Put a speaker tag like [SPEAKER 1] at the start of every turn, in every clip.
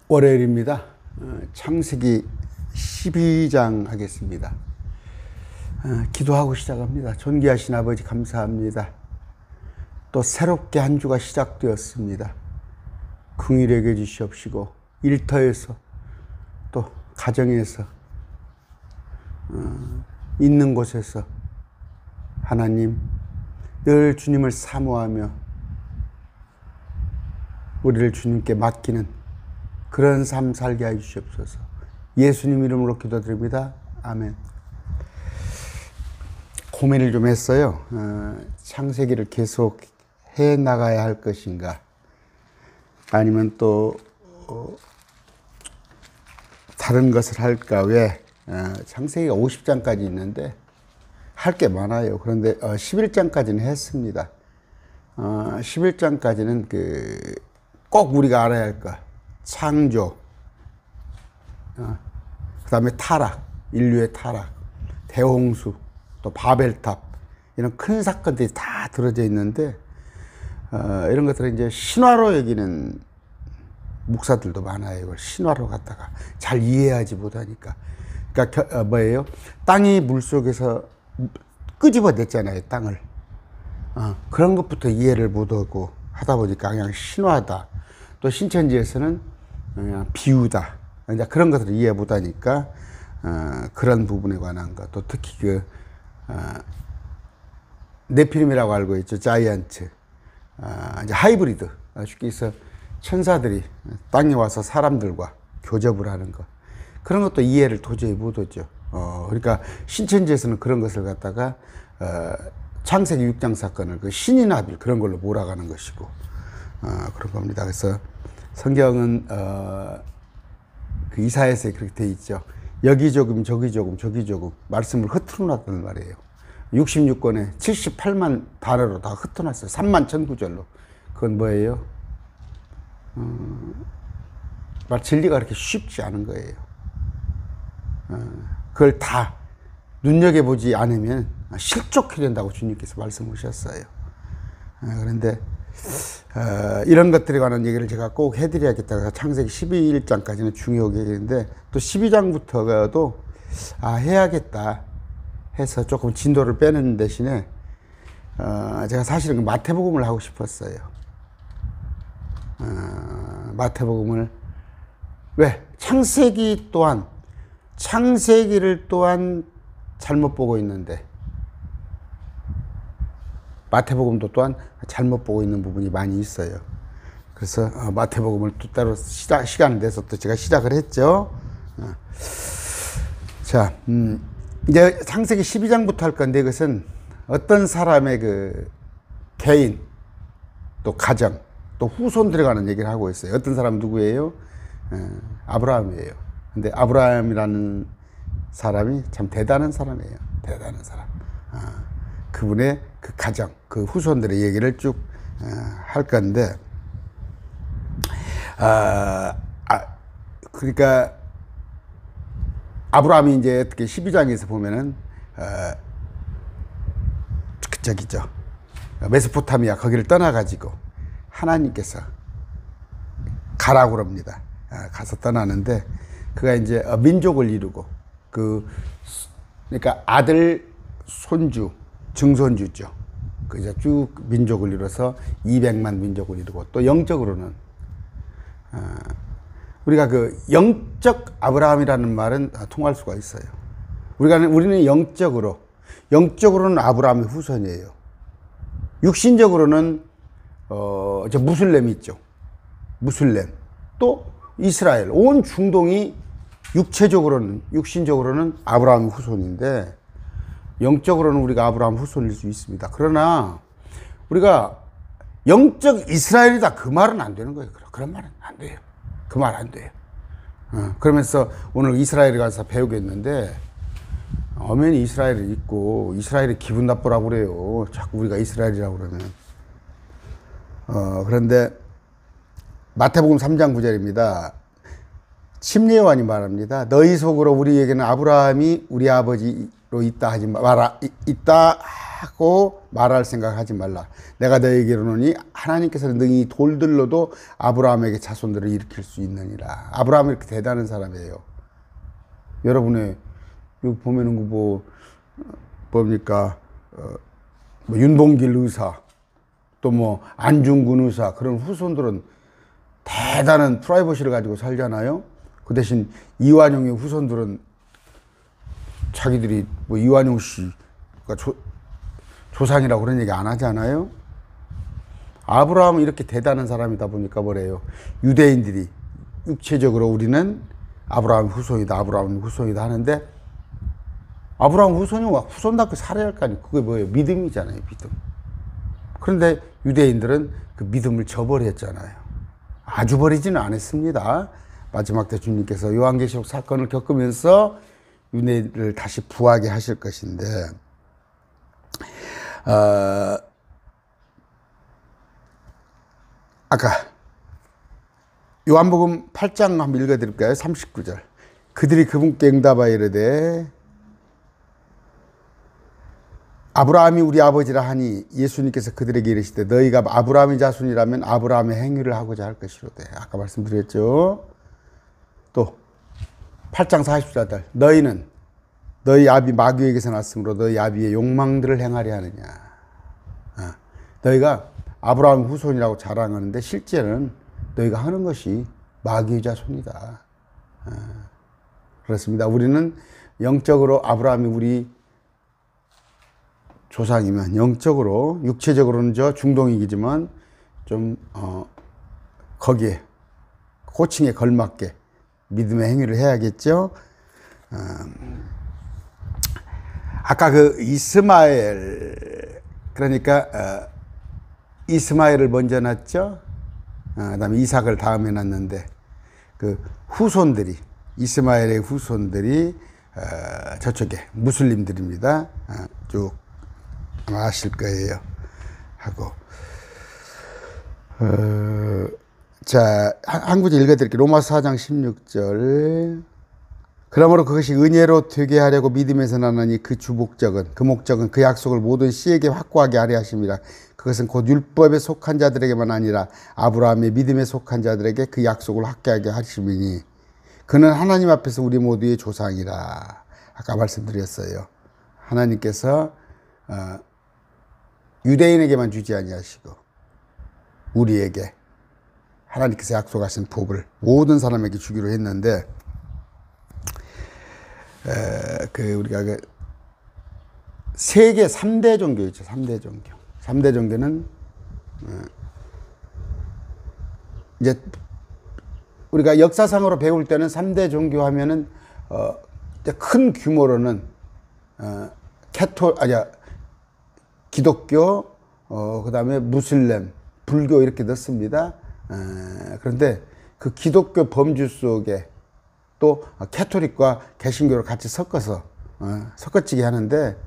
[SPEAKER 1] 월요일입니다. 창세기 12장 하겠습니다. 기도하고 시작합니다. 존귀하신 아버지 감사합니다. 또 새롭게 한 주가 시작되었습니다. 긍휼히 주시옵시고 일터에서 또 가정에서 있는 곳에서 하나님 늘 주님을 사모하며 우리를 주님께 맡기는 그런 삶 살게 해 주시옵소서. 예수님 이름으로 기도드립니다. 아멘. 고민을 좀 했어요. 창세기를 계속 해 나가야 할 것인가, 아니면 또 다른 것을 할까. 왜 창세기가 50장까지 있는데 할 게 많아요. 그런데 11장까지는 했습니다. 11장까지는 꼭 우리가 알아야 할 것, 창조, 그 다음에 타락, 인류의 타락, 대홍수, 또 바벨탑, 이런 큰 사건들이 다 들어져 있는데, 이런 것들을 이제 신화로 여기는 목사들도 많아요. 이걸 신화로 갖다가 잘 이해하지 못하니까. 그러니까 뭐예요? 땅이 물속에서 끄집어냈잖아요, 땅을. 그런 것부터 이해를 못하고 하다 보니까 그냥 신화다. 또 신천지에서는 그냥 비유다. 이제 그런 것들을 이해 못하니까 그런 부분에 관한 것, 또 특히 네피림이라고 알고 있죠. 자이언트, 이제 하이브리드. 쉽게 해서 천사들이 땅에 와서 사람들과 교접을 하는 것, 그런 것도 이해를 도저히 못하죠. 그러니까 신천지에서는 그런 것을 갖다가 창세기 6장 사건을 신인 아빌 그런 걸로 몰아가는 것이고 그런 겁니다. 그래서 성경은 그 이사야서에 그렇게 돼 있죠. 여기 조금 저기 조금 저기 조금 말씀을 흩어 놨단 말이에요. 66권에 78만 단어로 다 흩어 놨어요. 3만 1000구절로. 그건 뭐예요? 진리가 그렇게 쉽지 않은 거예요. 그걸 다 눈여겨보지 않으면 실족해야 된다고 주님께서 말씀하셨어요. 그런데 이런 것들에 관한 얘기를 제가 꼭 해드려야겠다. 창세기 11장까지는 중요하게 얘기했는데, 또 12장부터도 해야겠다 해서 조금 진도를 빼는 대신에 제가 사실은 마태복음을 하고 싶었어요. 마태복음을 왜? 창세기를 또한 잘못 보고 있는데, 마태복음도 또한 잘못 보고 있는 부분이 많이 있어요. 그래서 마태복음을 또 따로 시간을 내서 또 제가 시작을 했죠. 자, 이제 창세기 12장부터 할 건데, 이것은 어떤 사람의 개인, 또 가정, 또 후손들에 관한 얘기를 하고 있어요. 어떤 사람 누구예요? 아브라함이에요. 근데 아브라함이라는 사람이 참 대단한 사람이에요. 대단한 사람. 그분의 그 가정, 그 후손들의 얘기를 쭉 할 건데, 그러니까 아브라함이 이제 어떻게 12장에서 보면은 저기죠, 메소포타미아 거기를 떠나가지고 하나님께서 가라고 그럽니다. 가서 떠나는데, 그가 이제 민족을 이루고, 그러니까 아들, 손주, 증손주죠. 그죠? 쭉 민족을 이뤄서 200만 민족을 이루고, 또 영적으로는 우리가 영적 아브라함이라는 말은 통할 수가 있어요. 우리는 영적으로는 아브라함의 후손이에요. 육신적으로는 무슬렘 있죠. 무슬렘, 또 이스라엘, 온 중동이 육신적으로는 아브라함의 후손인데, 영적으로는 우리가 아브라함 후손일 수 있습니다. 그러나 우리가 영적 이스라엘이다, 그 말은 안 되는 거예요. 그런 말은 안 돼요. 그 말 안 돼요. 그러면서 오늘 이스라엘에 가서 배우겠는데, 엄연히 이스라엘을 잊고 이스라엘이 기분 나쁘라고 그래요. 자꾸 우리가 이스라엘이라고 그러면. 그런데 마태복음 3장 9절입니다. 심리요한이 말합니다. 너희 속으로 우리에게는 아브라함이 우리 아버지로 있다 하고 말할 생각하지 말라. 내가 너에게 이르노니 하나님께서는 능히 돌들로도 아브라함에게 자손들을 일으킬 수 있느니라. 아브라함이 이렇게 대단한 사람이에요. 여러분의 여기 보면은 뭡니까 뭐 윤봉길 의사 또 뭐 안중근 의사 그런 후손들은 대단한 프라이버시를 가지고 살잖아요. 그 대신 이완용의 후손들은 자기들이 뭐 이완용 씨가 조상이라고 그런 얘기 안 하잖아요. 아브라함은 이렇게 대단한 사람이다 보니까 뭐래요. 유대인들이 육체적으로 우리는 아브라함 후손이다, 아브라함 후손이다 하는데 아브라함 후손이 후손답게 살아야 할 거 아니에요. 그게 뭐예요? 믿음이잖아요, 믿음. 그런데 유대인들은 그 믿음을 저버렸잖아요. 아주 버리지는 않았습니다. 마지막 때 주님께서 요한계시록 사건을 겪으면서 유대인을 다시 부하게 하실 것인데, 아까 요한복음 8장 한번 읽어드릴까요? 39절. 그들이 그분께 응답하여 이르되 아브라함이 우리 아버지라 하니 예수님께서 그들에게 이르시되 너희가 아브라함의 자손이라면 아브라함의 행위를 하고자 할 것이로되. 아까 말씀드렸죠. 또 8장 44절. 너희는 너희 아비 마귀에게서 났으므로 너희 아비의 욕망들을 행하려 하느냐. 너희가 아브라함 후손이라고 자랑하는데 실제는 너희가 하는 것이 마귀의 자손이다. 그렇습니다. 우리는 영적으로 아브라함이 우리 조상이면 영적으로, 육체적으로는 저 중동이지만 좀 거기에 호칭에 걸맞게 믿음의 행위를 해야겠죠. 아까 그 이스마엘, 그러니까 이스마엘을 먼저 낳았죠. 그다음에 이삭을 다음에 낳았는데 그 후손들이, 이스마엘의 후손들이 저쪽에 무슬림들입니다. 쭉 아마 아실 거예요. 하고 자, 한 구절 읽어드릴게요. 로마서 4장 16절. 그러므로 그것이 은혜로 되게 하려고 믿음에서 나나니 그 목적은 그 약속을 모든 씨에게 확고하게 하려 하심이라. 그것은 곧 율법에 속한 자들에게만 아니라 아브라함의 믿음에 속한 자들에게 그 약속을 확고하게 하심이니 그는 하나님 앞에서 우리 모두의 조상이라. 아까 말씀드렸어요. 하나님께서 유대인에게만 주지 아니하시고 우리에게 하나님께서 약속하신 복을 모든 사람에게 주기로 했는데, 우리가 세계 3대 종교 있죠. 3대 종교. 3대 종교는 이제 우리가 역사상으로 배울 때는 3대 종교 하면은 큰 규모로는 기독교, 그다음에 무슬림, 불교 이렇게 넣습니다. 그런데 그 기독교 범주 속에 또 캐토릭과 개신교를 같이 섞어서 섞어지게 하는데,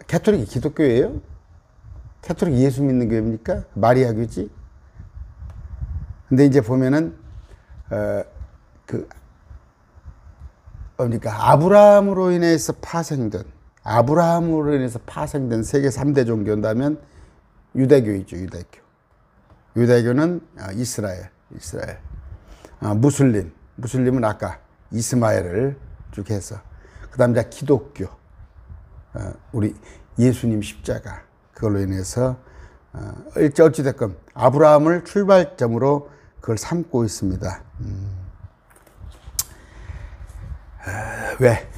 [SPEAKER 1] 캐토릭이 기독교예요? 캐토릭이 예수 믿는 교회입니까? 마리아 교지? 근데 이제 보면은 아브라함으로 인해서 파생된 세계 3대 종교인다면 유대교이죠. 유대교는 이스라엘. 무슬림은 아까 이스마엘을 쭉 해서, 그 다음에 기독교, 우리 예수님 십자가, 그걸로 인해서 어찌됐건 아브라함을 출발점으로 그걸 삼고 있습니다. 왜?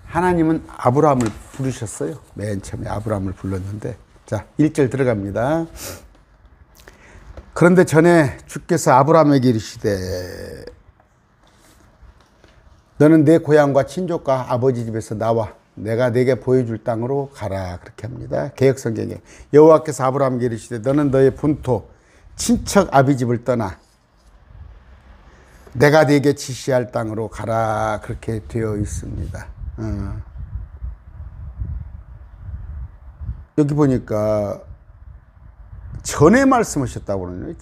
[SPEAKER 1] 하나님은 아브라함을 부르셨어요. 맨 처음에 아브라함을 불렀는데, 자, 1절 들어갑니다. 그런데 전에 주께서 아브라함에게 이르시되 너는 내 고향과 친족과 아버지 집에서 나와 내가 내게 보여줄 땅으로 가라. 그렇게 합니다. 개역성경에 여호와께서 아브라함에게 이르시되 너는 너의 본토 친척 아비 집을 떠나 내가 네게 지시할 땅으로 가라. 그렇게 되어 있습니다. 여기 보니까 전에 말씀하셨다고 그러네요.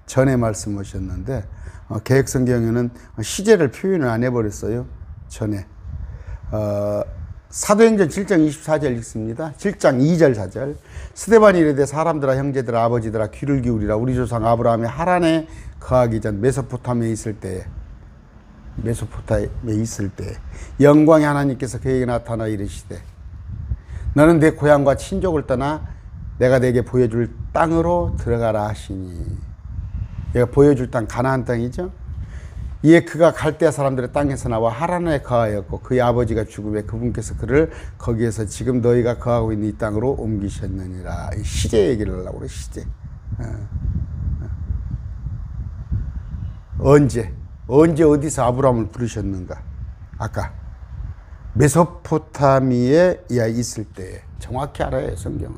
[SPEAKER 1] 전에 말씀하셨는데 개역성경에는 시제를 표현을 안 해버렸어요. 전에 사도행전 7장 24절 읽습니다. 7장 2절 4절. 스데반이 이르되 사람들아 형제들아 아버지들아 귀를 기울이라. 우리 조상 아브라함이 하란에 거하기 전 메소포타미아에 있을 때에 영광의 하나님께서 그에게 나타나 이르시되 너는 내 고향과 친족을 떠나 내가 내게 보여줄 땅으로 들어가라 하시니. 내가 보여줄 땅 가나안 땅이죠. 이에 그가 갈대아 사람들의 땅에서 나와 하란에 거하였고 그의 아버지가 죽음에 그분께서 그를 거기에서 지금 너희가 거하고 있는 이 땅으로 옮기셨느니라. 시제 얘기를 하려고 그래. 시제. 언제 어디서 아브라함을 부르셨는가? 아까 메소포타미에 있을 때. 정확히 알아요, 성경은.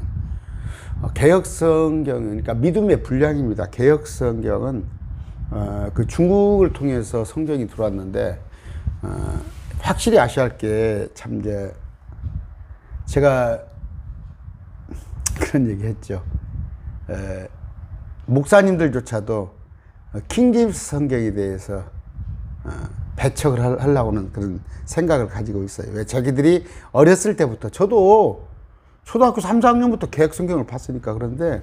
[SPEAKER 1] 개혁 성경은, 그러니까 믿음의 분량입니다. 개혁 성경은 그 중국을 통해서 성경이 들어왔는데, 확실히 아셔야 할 게 참 이제 제가 그런 얘기 했죠. 목사님들조차도 킹제임스 성경에 대해서 배척을 하려고는 그런 생각을 가지고 있어요. 왜? 자기들이 어렸을 때부터, 저도 초등학교 3, 4학년부터 개혁 성경을 봤으니까. 그런데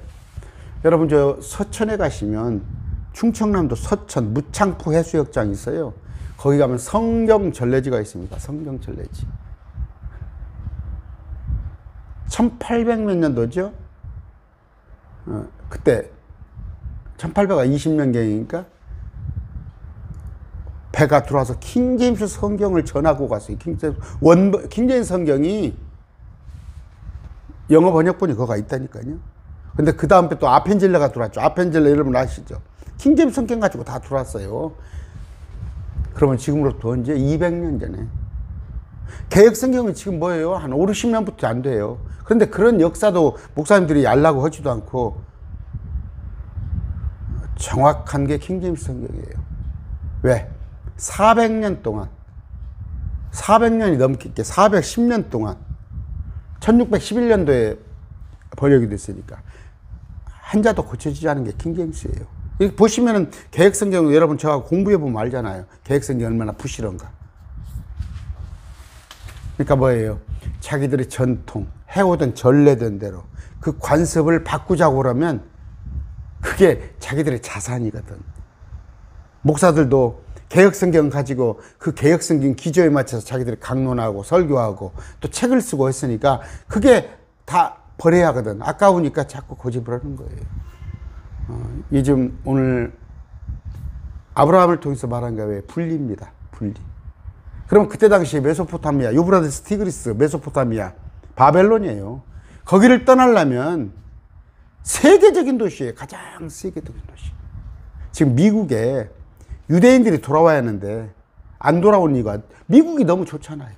[SPEAKER 1] 여러분 저 서천에 가시면 충청남도 서천 무창포 해수욕장이 있어요. 거기 가면 성경 전래지가 있습니다. 성경 전래지. 1800 몇 년도죠? 그때 1820년경이니까 배가 들어와서 킹제임스 성경을 전하고 갔어요. 킹제임스 성경이 영어 번역본이 거기가 있다니까요. 근데 그 다음 또 아펜젤레가 들어왔죠. 아펜젤레 여러분 아시죠? 킹제임스 성경 가지고 다 들어왔어요. 그러면 지금으로부터 언제? 200년 전에. 개혁 성경은 지금 뭐예요? 한 5, 60년부터 안 돼요. 그런데 그런 역사도 목사님들이 알라고 하지도 않고, 정확한 게 킹제임스 성경이에요. 왜? 400년 동안, 400년이 넘게, 410년 동안 1611년도에 번역이 됐으니까 한자도 고쳐지지 않은 게 킹제임스예요. 여기 보시면은 개혁성경, 여러분 저하고 공부해보면 알잖아요. 개혁성경이 얼마나 부실한가. 그러니까 뭐예요? 자기들의 전통, 해오던 전래된 대로 그 관습을 바꾸자고 그러면 그게 자기들의 자산이거든. 목사들도 개혁성경 가지고 그 개혁성경 기조에 맞춰서 자기들이 강론하고 설교하고 또 책을 쓰고 했으니까 그게 다 버려야 하거든. 아까우니까 자꾸 고집을 하는 거예요. 요즘 오늘 아브라함을 통해서 말한 게 왜? 분리입니다. 분리. 그럼 그때 당시에 메소포타미아, 유브라데스 티그리스, 메소포타미아, 바벨론이에요. 거기를 떠나려면 세계적인 도시예요. 가장 세계적인 도시. 지금 미국에 유대인들이 돌아와야 하는데 안 돌아온 이유가 미국이 너무 좋잖아요.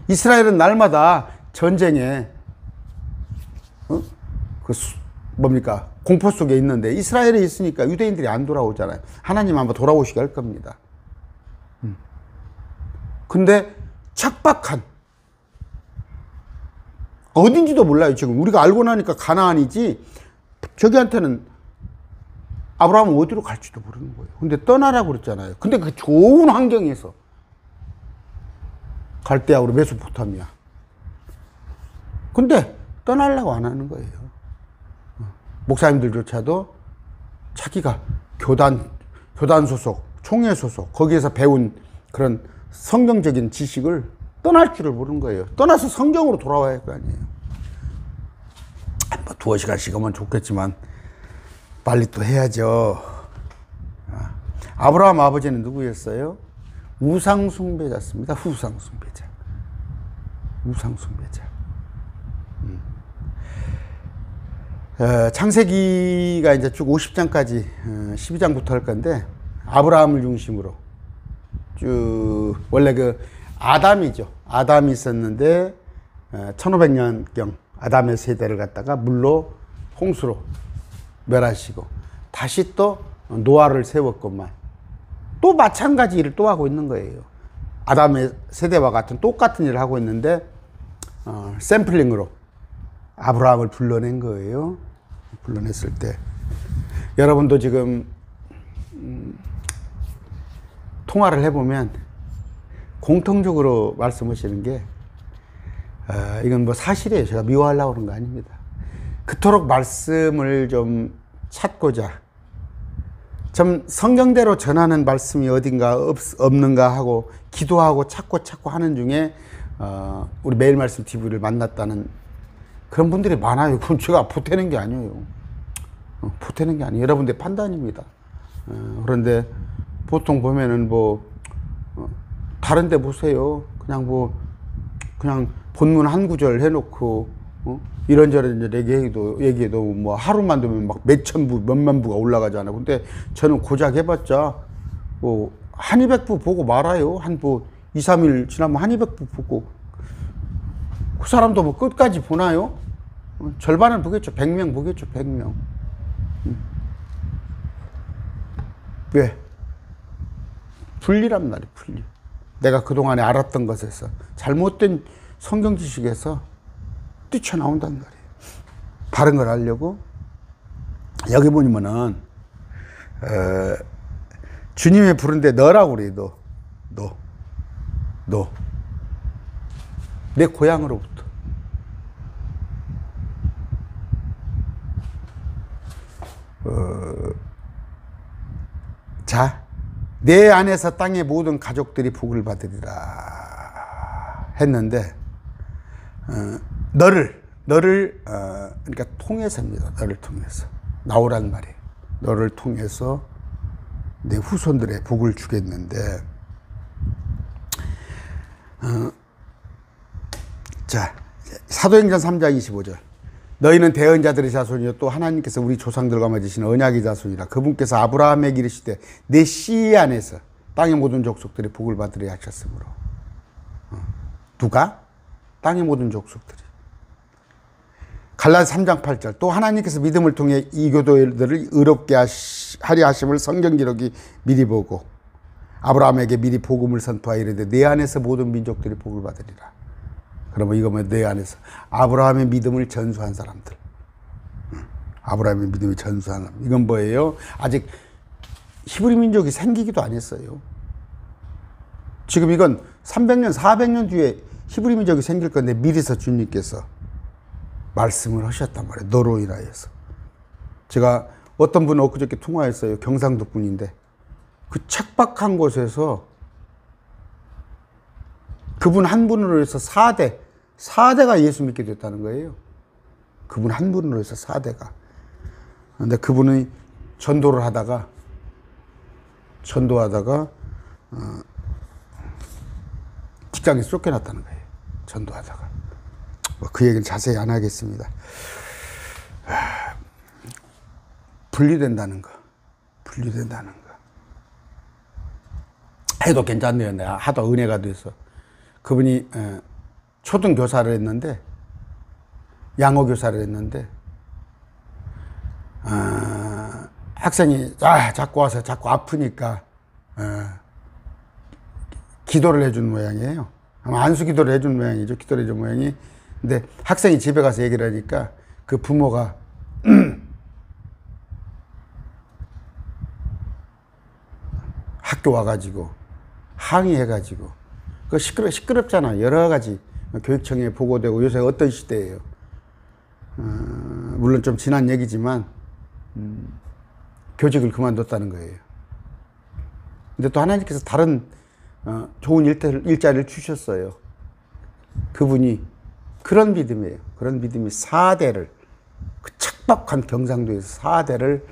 [SPEAKER 1] 이스라엘은 날마다 전쟁에 뭡니까? 공포 속에 있는데 이스라엘에 있으니까 유대인들이 안 돌아오잖아요. 하나님 아마 돌아오시게 할 겁니다. 근데 척박한, 어딘지도 몰라요. 지금 우리가 알고 나니까 가나안이지, 저기한테는 아브라함은 어디로 갈지도 모르는 거예요. 근데 떠나라고 그랬잖아요. 근데 그 좋은 환경에서 갈대아우로 메소포타미아. 근데 떠나려고 안 하는 거예요. 목사님들조차도 자기가 교단 소속, 총회 소속, 거기에서 배운 그런 성경적인 지식을 떠날 줄을 모르는 거예요. 떠나서 성경으로 돌아와야 할 거 아니에요. 뭐 두어 시간씩 하면 좋겠지만 빨리 또 해야죠. 아브라함 아버지는 누구였어요? 우상숭배자였습니다. 우상숭배자. 창세기가 이제 쭉 50장까지 12장부터 할 건데, 아브라함을 중심으로 쭉, 원래 그 아담이죠. 아담이 있었는데 1500년경 아담의 세대를 갖다가 물로, 홍수로 멸하시고 다시 또 노아를 세웠건만 또 마찬가지 일을 또 하고 있는 거예요. 아담의 세대와 같은 똑같은 일을 하고 있는데 샘플링으로 아브라함을 불러낸 거예요. 불러냈을 때 여러분도 지금 통화를 해보면 공통적으로 말씀하시는 게 이건 뭐 사실이에요. 제가 미워하려고 그런 거 아닙니다. 그토록 말씀을 좀 찾고자, 좀 성경대로 전하는 말씀이 어딘가 없는가 하고 기도하고 찾고 하는 중에 우리 매일 말씀 TV를 만났다는 그런 분들이 많아요. 그건 제가 보태는 게 아니에요. 보태는 게 아니에요. 여러분들의 판단입니다. 그런데 보통 보면은 뭐 다른 데 보세요. 그냥 본문 한 구절 해놓고 이런저런 얘기해도 뭐 하루만 되면 막 몇천 부, 몇만 부가 올라가잖아요. 근데 저는 고작 해봤자 뭐 한 200부 보고 말아요. 한 부 2, 3일 지나면 한 200부 보고 그 사람도 뭐 끝까지 보나요? 절반은 보겠죠. 100명 보겠죠. 100명. 왜? 분리란 말이에요. 분리. 내가 그동안에 알았던 것에서 잘못된 성경 지식에서 뛰쳐나온단 말이에요. 바른 걸 알려고. 여기 보면은 주님의 부른데 너라고 그래요. 너. 내 고향으로부터. 자, 내 안에서 땅의 모든 가족들이 복을 받으리라 했는데 너를 그러니까 통해서입니다. 너를 통해서 나오란 말이에요. 너를 통해서 내 후손들의 복을 주겠는데 자, 사도행전 3장 25절 너희는 대언자들의 자손이요 또 하나님께서 우리 조상들과 맺으신 언약의 자손이라. 그분께서 아브라함에게 이르시되 내 씨 안에서 땅의 모든 족속들이 복을 받으리 하셨으므로. 누가? 땅의 모든 족속들이. 갈라디아 3장 8절 또 하나님께서 믿음을 통해 이 교도들을 의롭게 하려 하심을 성경 기록이 미리 보고 아브라함에게 미리 복음을 선포하여 이르되 내 안에서 모든 민족들이 복을 받으리라. 그러면 이거면 내 안에서 아브라함의 믿음을 전수한 사람들. 아브라함의 믿음을 전수한 사람. 이건 뭐예요? 아직 히브리 민족이 생기기도 안 했어요. 지금 이건 300년, 400년 뒤에 히브리 민족이 생길 건데 미리서 주님께서 말씀을 하셨단 말이에요. 너로 인하여서. 제가 어떤 분은 엊그저께 통화했어요. 경상도 분인데 그 척박한 곳에서 그분 한 분으로 해서 4대가 예수 믿게 됐다는 거예요. 그분 한 분으로 해서 4대가. 근데 그분이 전도하다가 직장에 쫓겨났다는 거예요. 전도하다가. 그 얘기는 자세히 안 하겠습니다. 분리된다는 거. 해도 괜찮네요. 내가 하도 은혜가 돼서. 그분이 초등교사를 했는데, 양어교사를 했는데, 학생이 자꾸 와서 자꾸 아프니까 기도를 해준 모양이에요. 아마 안수 기도를 해준 모양이죠. 기도를 해준 모양이. 근데 학생이 집에 가서 얘기를 하니까 그 부모가 학교 와가지고 항의해가지고 그 시끄럽잖아. 여러 가지 교육청에 보고되고 요새 어떤 시대예요. 물론 좀 지난 얘기지만 교직을 그만뒀다는 거예요. 근데 또 하나님께서 다른 좋은 일자리를 주셨어요. 그분이 그런 믿음이에요. 그런 믿음이 4대를 그 척박한 경상도에서 4대를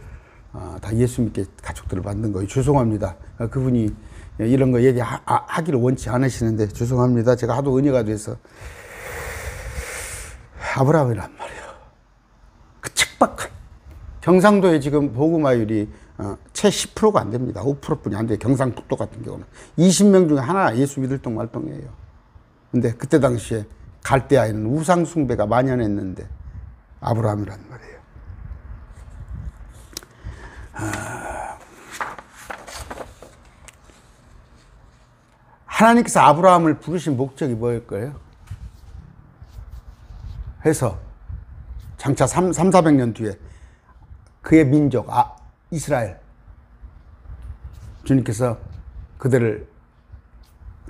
[SPEAKER 1] 다 예수 믿게 가족들을 만든 거예요. 죄송합니다. 그분이 이런 거 얘기하기를 원치 않으시는데 죄송합니다. 제가 하도 은혜가 돼서. 아브라함이란 말이에요. 그 척박한 경상도에 지금 복음화율이 채 10%가 안 됩니다. 5%뿐이 안 돼요. 경상북도 같은 경우는 20명 중에 하나 예수 믿을 동 말동이에요. 근데 그때 당시에 갈대아에는 우상 숭배가 만연했는데 아브라함이란 말이에요. 하나님께서 아브라함을 부르신 목적이 뭐일까요? 해서 장차 400년 뒤에 그의 민족 이스라엘 주님께서 그들을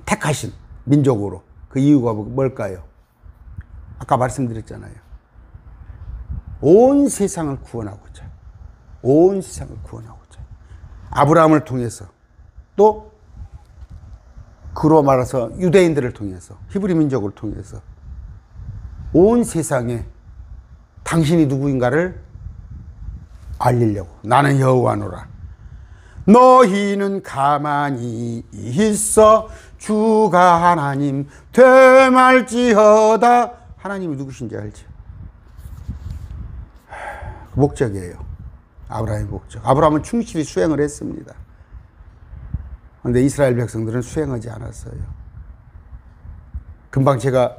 [SPEAKER 1] 택하신 민족으로 그 이유가 뭘까요? 아까 말씀드렸잖아요. 온 세상을 구원하고자. 온 세상을 구원하고자. 아브라함을 통해서 또 그로 말해서 유대인들을 통해서 히브리 민족을 통해서 온 세상에 당신이 누구인가를 알리려고. 나는 여호와노라. 너희는 가만히 있어 주가 하나님 되말지어다. 하나님이 누구신지 알죠? 목적이에요. 아브라함의 목적. 아브라함은 충실히 수행을 했습니다. 그런데 이스라엘 백성들은 수행하지 않았어요. 금방 제가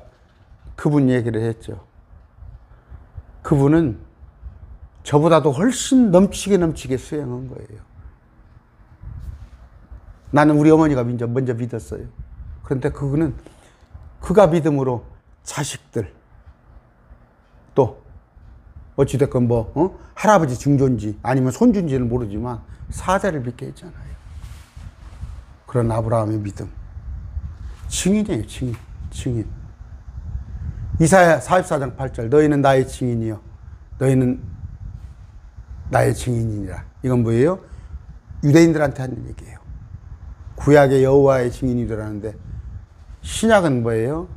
[SPEAKER 1] 그분 얘기를 했죠. 그분은 저보다도 훨씬 넘치게 수행한 거예요. 나는 우리 어머니가 먼저 믿었어요. 그런데 그거는 그가 믿음으로 자식들 또 어찌됐건 할아버지 증조인지 아니면 손주인지는 모르지만 사대를 믿게 했잖아요. 그런 아브라함의 믿음. 증인이에요. 증인. 이사야 44장 8절 너희는 나의 증인이요 너희는 나의 증인이니라. 이건 뭐예요? 유대인들한테 하는 얘기예요. 구약의 여호와의 증인이라는데 신약은 뭐예요?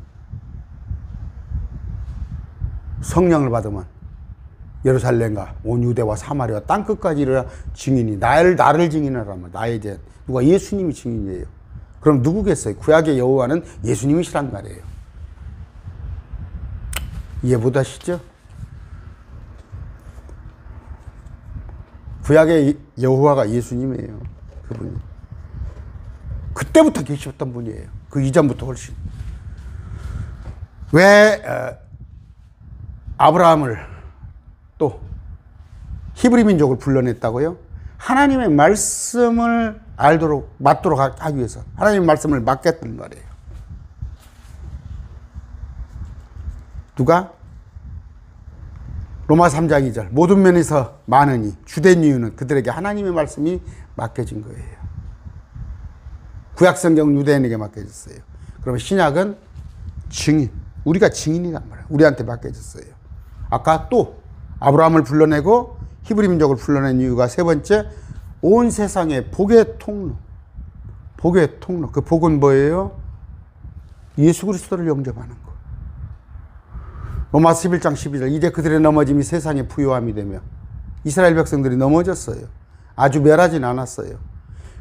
[SPEAKER 1] 성령을 받으면 예루살렘과 온 유대와 사마리아 땅끝까지 이르라 증인이 나를 증인하라면 나에 대한 누가 예수님이 증인이에요. 그럼 누구겠어요? 구약의 여호와는 예수님이시란 말이에요. 이해 못하시죠? 구약의 여호와가 예수님이에요. 그분이 그때부터 계셨던 분이에요. 그 이전부터 훨씬. 왜 아브라함을 또 히브리 민족을 불러냈다고요? 하나님의 말씀을 맞도록 하기 위해서 하나님의 말씀을 맡겼단 말이에요. 누가? 로마 3장 2절 모든 면에서 많으니 주된 이유는 그들에게 하나님의 말씀이 맡겨진 거예요. 구약성경 유대인에게 맡겨졌어요. 그러면 신약은 증인, 우리가 증인이란 말이에요. 우리한테 맡겨졌어요. 아까 또 아브라함을 불러내고 히브리 민족을 불러낸 이유가 세 번째, 온 세상의 복의 통로. 복의 통로. 그 복은 뭐예요? 예수 그리스도를 영접하는 거. 로마 11장 12절 이제 그들의 넘어짐이 세상의 부요함이 되며 이스라엘 백성들이 넘어졌어요. 아주 멸하진 않았어요.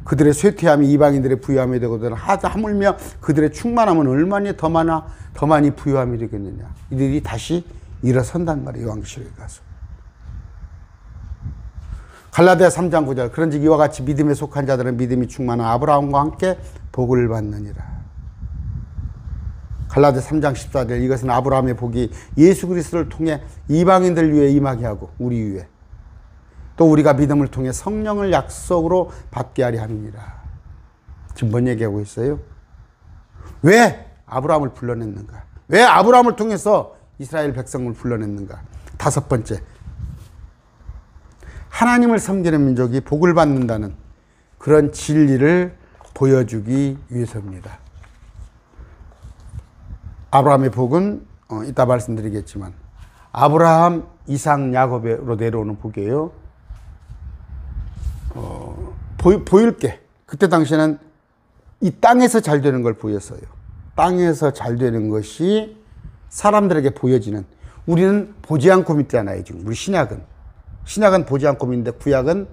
[SPEAKER 1] 그들의 쇠퇴함이 이방인들의 부요함이 되거든 하물며 그들의 충만함은 얼마나 더 많이 부요함이 되겠느냐. 이들이 다시 일어선단 말이에요. 왕실에 가서. 갈라디아 3장 9절 그런즉 이와 같이 믿음에 속한 자들은 믿음이 충만한 아브라함과 함께 복을 받느니라. 갈라디아 3장 14절 이것은 아브라함의 복이 예수 그리스도를 통해 이방인들 위해 임하게 하고 우리 위해 또 우리가 믿음을 통해 성령을 약속으로 받게 하려 함이니라. 지금 뭔 얘기하고 있어요? 왜 아브라함을 불러냈는가? 왜 아브라함을 통해서 이스라엘 백성을 불러냈는가? 다섯 번째, 하나님을 섬기는 민족이 복을 받는다는 그런 진리를 보여주기 위해서입니다. 아브라함의 복은 이따 말씀드리겠지만 아브라함, 이삭, 야곱으로 내려오는 복이에요. 보일 게 그때 당시에는 이 땅에서 잘 되는 걸 보였어요. 땅에서 잘 되는 것이 사람들에게 보여지는, 우리는 보지 않고 믿잖아요. 지금 우리 신약은 보지 않고 믿는데 구약은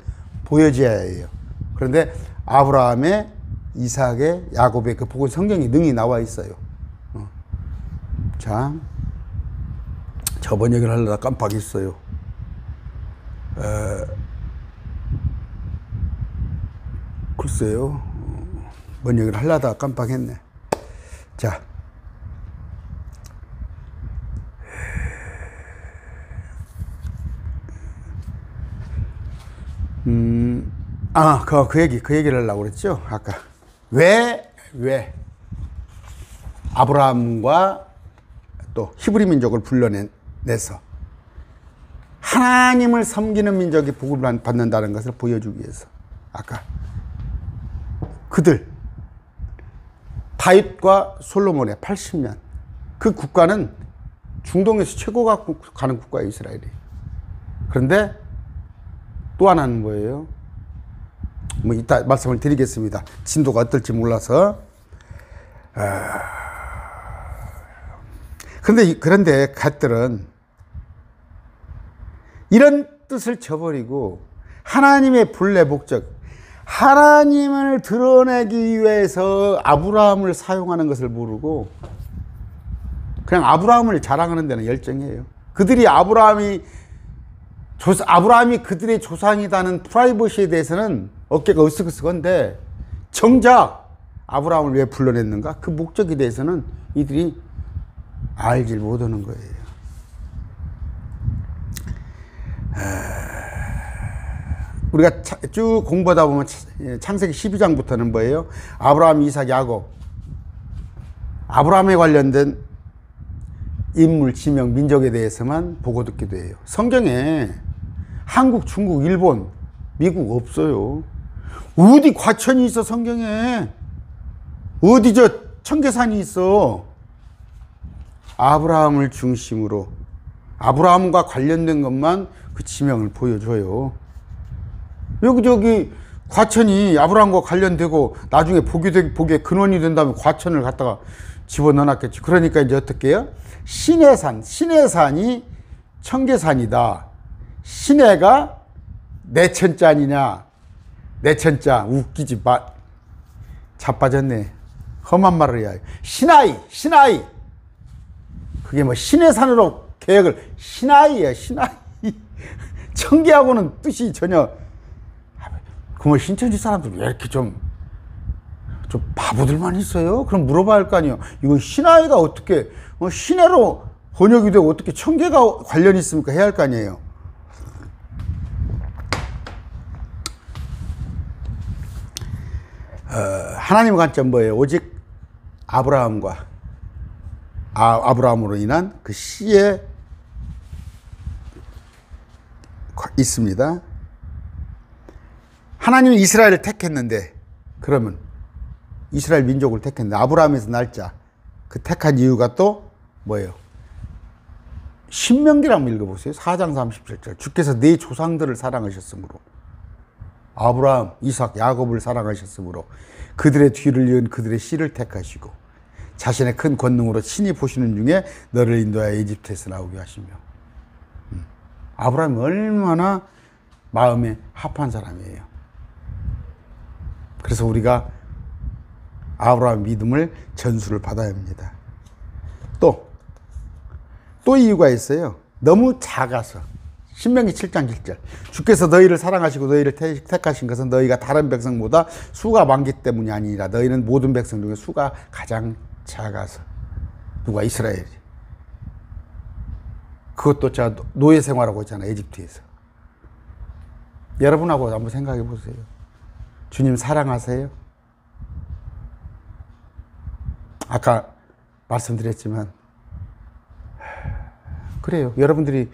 [SPEAKER 1] 보여져야 해요. 그런데 아브라함의, 이삭의, 야곱의 그 복은 성경에 능히 나와 있어요. 자, 저번 얘기를 하려다 깜빡했어요. 글쎄요. 뭔 얘기를 하려다 깜빡했네. 자. 그 얘기를 하려고 그랬죠? 아까. 왜 아브라함과 또 히브리 민족을 불러내서 하나님을 섬기는 민족이 복을 받는다는 것을 보여주기 위해서. 아까. 그들, 다윗과 솔로몬의 80년. 그 국가는 중동에서 최고 가는 국가예요, 이스라엘이. 그런데 또 하나는 뭐예요? 뭐 이따 말씀을 드리겠습니다. 진도가 어떨지 몰라서. 그런데 갓들은 이런 뜻을 저버리고 하나님의 본래 목적, 하나님을 드러내기 위해서 아브라함을 사용하는 것을 모르고 그냥 아브라함을 자랑하는 데는 열정이에요. 그들이 아브라함이 그들의 조상이라는 프라이버시에 대해서는 어깨가 으쓱으쓱한데 정작 아브라함을 왜 불러냈는가? 그 목적에 대해서는 이들이 알질 못하는 거예요. 우리가 쭉 공부하다 보면 창세기 12장부터는 뭐예요? 아브라함, 이삭, 야곱. 아브라함에 관련된 인물, 지명, 민족에 대해서만 보고 듣기도 해요. 성경에 한국, 중국, 일본, 미국 없어요. 어디 과천이 있어, 성경에. 어디 청계산이 있어. 아브라함을 중심으로 아브라함과 관련된 것만 그 지명을 보여줘요. 여기저기 과천이 아브라함과 관련되고 나중에 복의 근원이 된다면 과천을 갖다가 집어넣어놨겠지. 그러니까 이제 어떻게 해요? 시내산이 청계산이다. 시내가 내천자 아니냐. 내천자 웃기지 마. 자빠졌네. 험한 말을 해야 해. 시나이. 그게 뭐 시내산으로 계획을 시나이야. 청계하고는 뜻이 전혀. 그러면 신천지 사람들 왜 이렇게 좀 바보들만 있어요? 그럼 물어봐야 할 거 아니에요. 이거 시나이가 어떻게 시내로 번역이 되고 어떻게 청계가 관련이 있습니까? 해야 할 거 아니에요. 하나님의 관점 뭐예요? 오직 아브라함으로 인한 그 씨에 있습니다. 하나님이 이스라엘을 택했는데, 그러면 이스라엘 민족을 택했는데 아브라함에서 날짜 그 택한 이유가 또 뭐예요? 신명기를 한번 읽어보세요. 4장 37절. 주께서 네 조상들을 사랑하셨으므로, 아브라함, 이삭, 야곱을 사랑하셨으므로 그들의 뒤를 이은 그들의 씨를 택하시고 자신의 큰 권능으로 친히 보시는 중에 너를 인도하여 이집트에서 나오게 하시며. 아브라함이 얼마나 마음에 합한 사람이에요. 그래서 우리가 아브라함 믿음을 전수를 받아야 합니다. 또 이유가 있어요. 너무 작아서. 신명기 7장 7절. 주께서 너희를 사랑하시고 너희를 택하신 것은 너희가 다른 백성보다 수가 많기 때문이 아니라 너희는 모든 백성 중에 수가 가장 작아서. 누가? 이스라엘이. 그것도 제가 노예 생활하고 있잖아요. 이집트에서. 여러분하고 한번 생각해 보세요. 주님 사랑하세요? 아까 말씀드렸지만 그래요. 여러분들이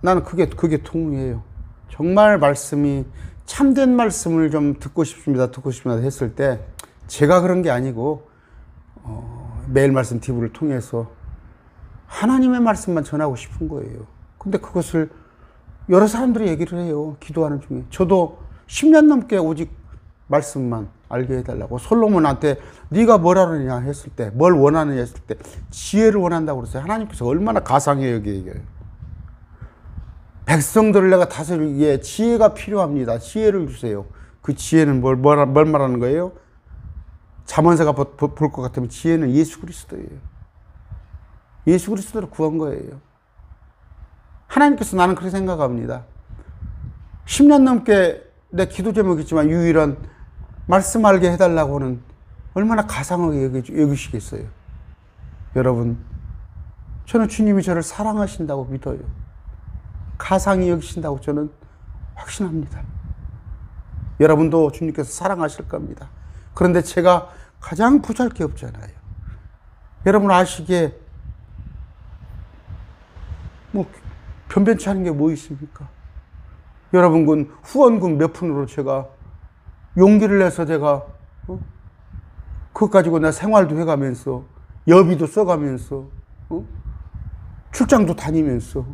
[SPEAKER 1] 나는 그게 통이에요. 정말 말씀이 참된 말씀을 좀 듣고 싶습니다 했을 때 제가 그런 게 아니고 매일 말씀 TV를 통해서 하나님의 말씀만 전하고 싶은 거예요. 근데 그것을 여러 사람들이 얘기를 해요. 기도하는 중에. 저도 10년 넘게 오직 말씀만 알게 해달라고. 솔로몬한테 네가 뭘 하느냐 했을 때, 뭘 원하느냐 했을 때 지혜를 원한다고 그랬어요. 하나님께서 얼마나 가상해요. 여기 얘기해요. 백성들을 내가 다스리기에 지혜가 필요합니다. 지혜를 주세요. 그 지혜는 뭘 말하는 거예요? 잠언서가 볼 것 같으면 지혜는 예수 그리스도예요. 예수 그리스도로 구한 거예요. 하나님께서 나는 그렇게 생각합니다. 10년 넘게 내 기도 제목이지만 유일한 말씀 알게 해달라고는 얼마나 가상하게 여기시겠어요. 여러분, 저는 주님이 저를 사랑하신다고 믿어요. 가상히 여기신다고 저는 확신합니다. 여러분도 주님께서 사랑하실 겁니다. 그런데 제가 가장 보잘게 없잖아요. 여러분 아시기에 뭐 변변치 않은 게 뭐 있습니까? 여러분 후원금 몇 푼으로 제가 용기를 내서 제가 그것 가지고 나 생활도 해가면서 여비도 써가면서 출장도 다니면서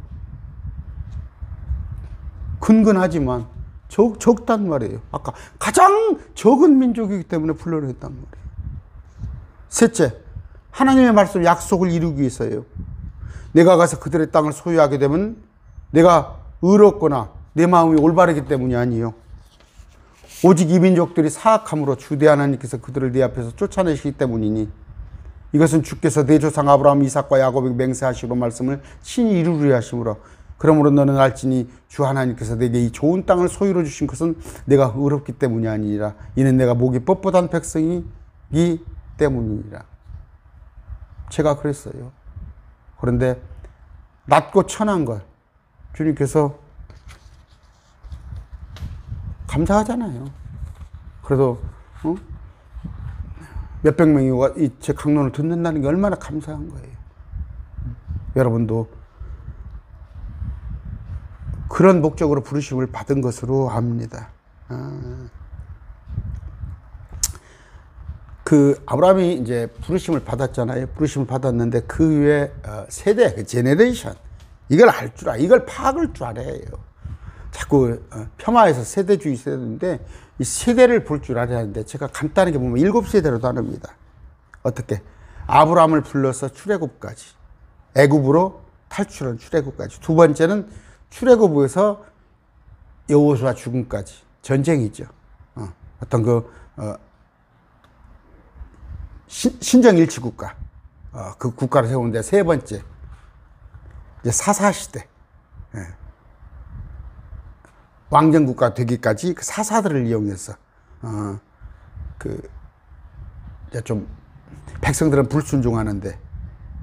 [SPEAKER 1] 근근하지만 적단 말이에요. 아까 가장 적은 민족이기 때문에 불러냈단 말이에요. 셋째, 하나님의 말씀 약속을 이루기 위해서예요. 내가 가서 그들의 땅을 소유하게 되면 내가 의롭거나 내 마음이 올바르기 때문이 아니에요. 오직 이 민족들이 사악함으로 주대 하나님께서 그들을 내 앞에서 쫓아내시기 때문이니 이것은 주께서 내 조상 아브라함, 이삭과 야곱에게 맹세하시고 말씀을 친히 이루려 하심으로 그러므로 너는 알지니 주 하나님께서 내게 이 좋은 땅을 소유로 주신 것은 내가 의롭기 때문이 아니라 이는 내가 목이 뻣뻣한 백성이기 때문이니라. 제가 그랬어요. 그런데 낮고 천한 걸 주님께서 감사하잖아요. 그래도 몇백 명이 제 강론을 듣는다는 게 얼마나 감사한 거예요. 여러분도 그런 목적으로 부르심을 받은 것으로 압니다. 그 아브라함이 이제 부르심을 받았잖아요. 부르심을 받았는데 그 위에 세대, 그 제네레이션, 이걸 이걸 파악할 줄 알아야 해요. 자꾸 폄하해서 세대주의 세대인데 이 세대를 볼 줄 알아야 하는데 제가 간단하게 보면 7세대로 나눕니다. 어떻게? 아브라함을 불러서 출애굽까지, 애굽으로 탈출한 출애굽까지. 두 번째는 출애굽에서 여호수아 죽음까지 전쟁이죠. 어떤 신정 일치 국가, 그 국가를 세우는데 세 번째 이제 사사 시대, 왕정 국가 되기까지 그 사사들을 이용해서 이제 좀 백성들은 불순종하는데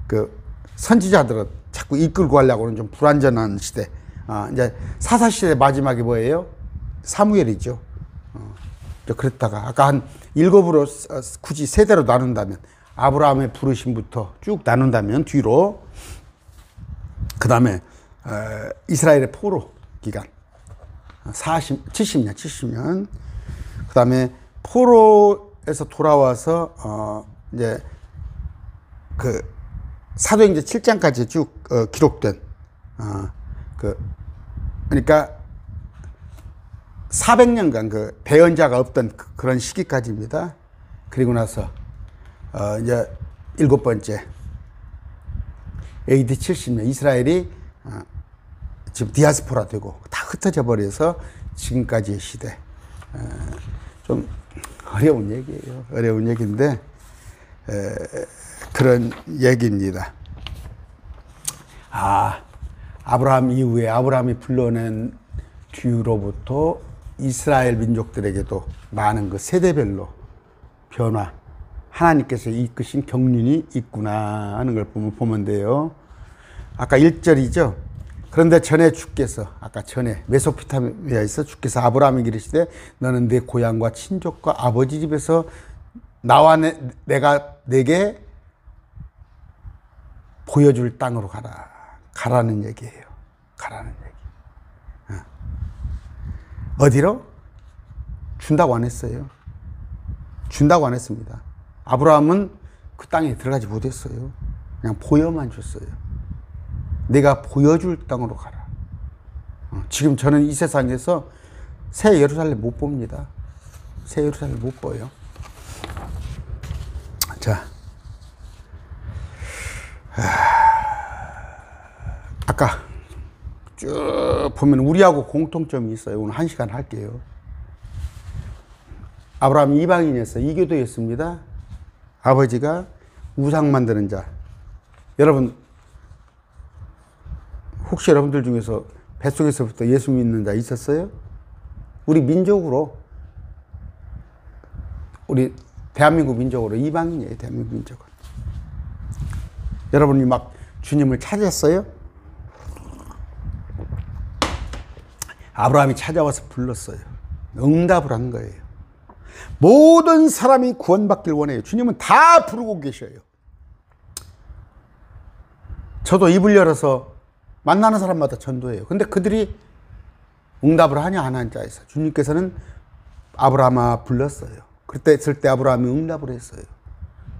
[SPEAKER 1] 그 선지자들은 자꾸 이끌고 가려고 하는 좀 불완전한 시대. 이제 사사 시대 마지막이 뭐예요? 사무엘이죠. 그랬다가 아까 한 7으로 굳이 세대로 나눈다면 아브라함의 부르심부터 쭉 나눈다면 뒤로 그 다음에 이스라엘의 포로 기간 70년 그 다음에 포로에서 돌아와서 이제 그 사도행전 7장까지 쭉 기록된 그러니까 400년간 그 배언자가 없던 그런 시기까지입니다. 그리고 나서 이제 7번째 AD 70년 이스라엘이 지금 디아스포라 되고 다 흩어져 버려서 지금까지의 시대. 좀 어려운 얘기예요. 어려운 얘기인데 그런 얘기입니다. 아브라함 이후에 아브라함이 불러낸 뒤로부터 이스라엘 민족들에게도 많은 그 세대별로 변화, 하나님께서 이끄신 경륜이 있구나 하는 걸 보면 돼요. 아까 1절이죠. 그런데 전에 주께서, 아까 전에 메소포타미아에서 주께서 아브라함에게 이르시되 너는 내 고향과 친족과 아버지 집에서 나와 내가 내게 보여줄 땅으로 가라는 얘기예요. 가라는 얘기. 어디로? 준다고 안 했어요. 준다고 안 했습니다. 아브라함은 그 땅에 들어가지 못했어요. 그냥 보여만 줬어요. 내가 보여줄 땅으로 가라. 지금 저는 이 세상에서 새 예루살렘 못 봅니다. 새 예루살렘 못 보여요. 자, 아까 쭉 보면 우리하고 공통점이 있어요. 오늘 1시간 할게요. 아브라함이 이방인이었어요. 이교도였습니다. 아버지가 우상 만드는 자. 여러분, 혹시 여러분들 중에서 뱃속에서부터 예수 믿는 자 있었어요? 우리 민족으로, 우리 대한민국 민족으로 이방인이에요. 대한민국 민족은. 여러분이 막 주님을 찾았어요? 아브라함이 찾아와서 불렀어요. 응답을 한 거예요. 모든 사람이 구원받길 원해요. 주님은 다 부르고 계셔요. 저도 입을 열어서 만나는 사람마다 전도해요. 근데 그들이 응답을 하냐 안 하냐 해서 주님께서는 아브라함아 불렀어요. 그랬을 때 아브라함이 응답을 했어요.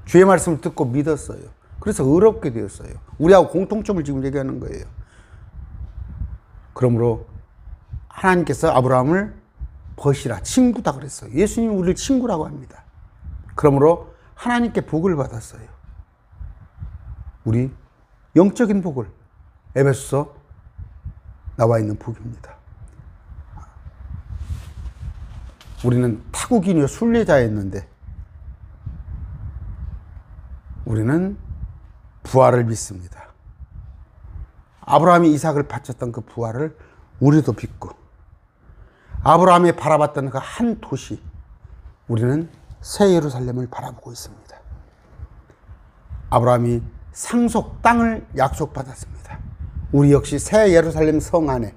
[SPEAKER 1] 주의 말씀을 듣고 믿었어요. 그래서 어렵게 되었어요. 우리하고 공통점을 지금 얘기하는 거예요. 그러므로 하나님께서 아브라함을 벗이라, 친구다 그랬어요. 예수님이 우리를 친구라고 합니다. 그러므로 하나님께 복을 받았어요. 우리 영적인 복을, 에베소서 나와 있는 복입니다. 우리는 타국이며 순례자였는데 우리는 부활을 믿습니다. 아브라함이 이삭을 바쳤던 그 부활을 우리도 믿고, 아브라함이 바라봤던 그 한 도시, 우리는 새 예루살렘을 바라보고 있습니다. 아브라함이 상속 땅을 약속받았습니다. 우리 역시 새 예루살렘 성 안에,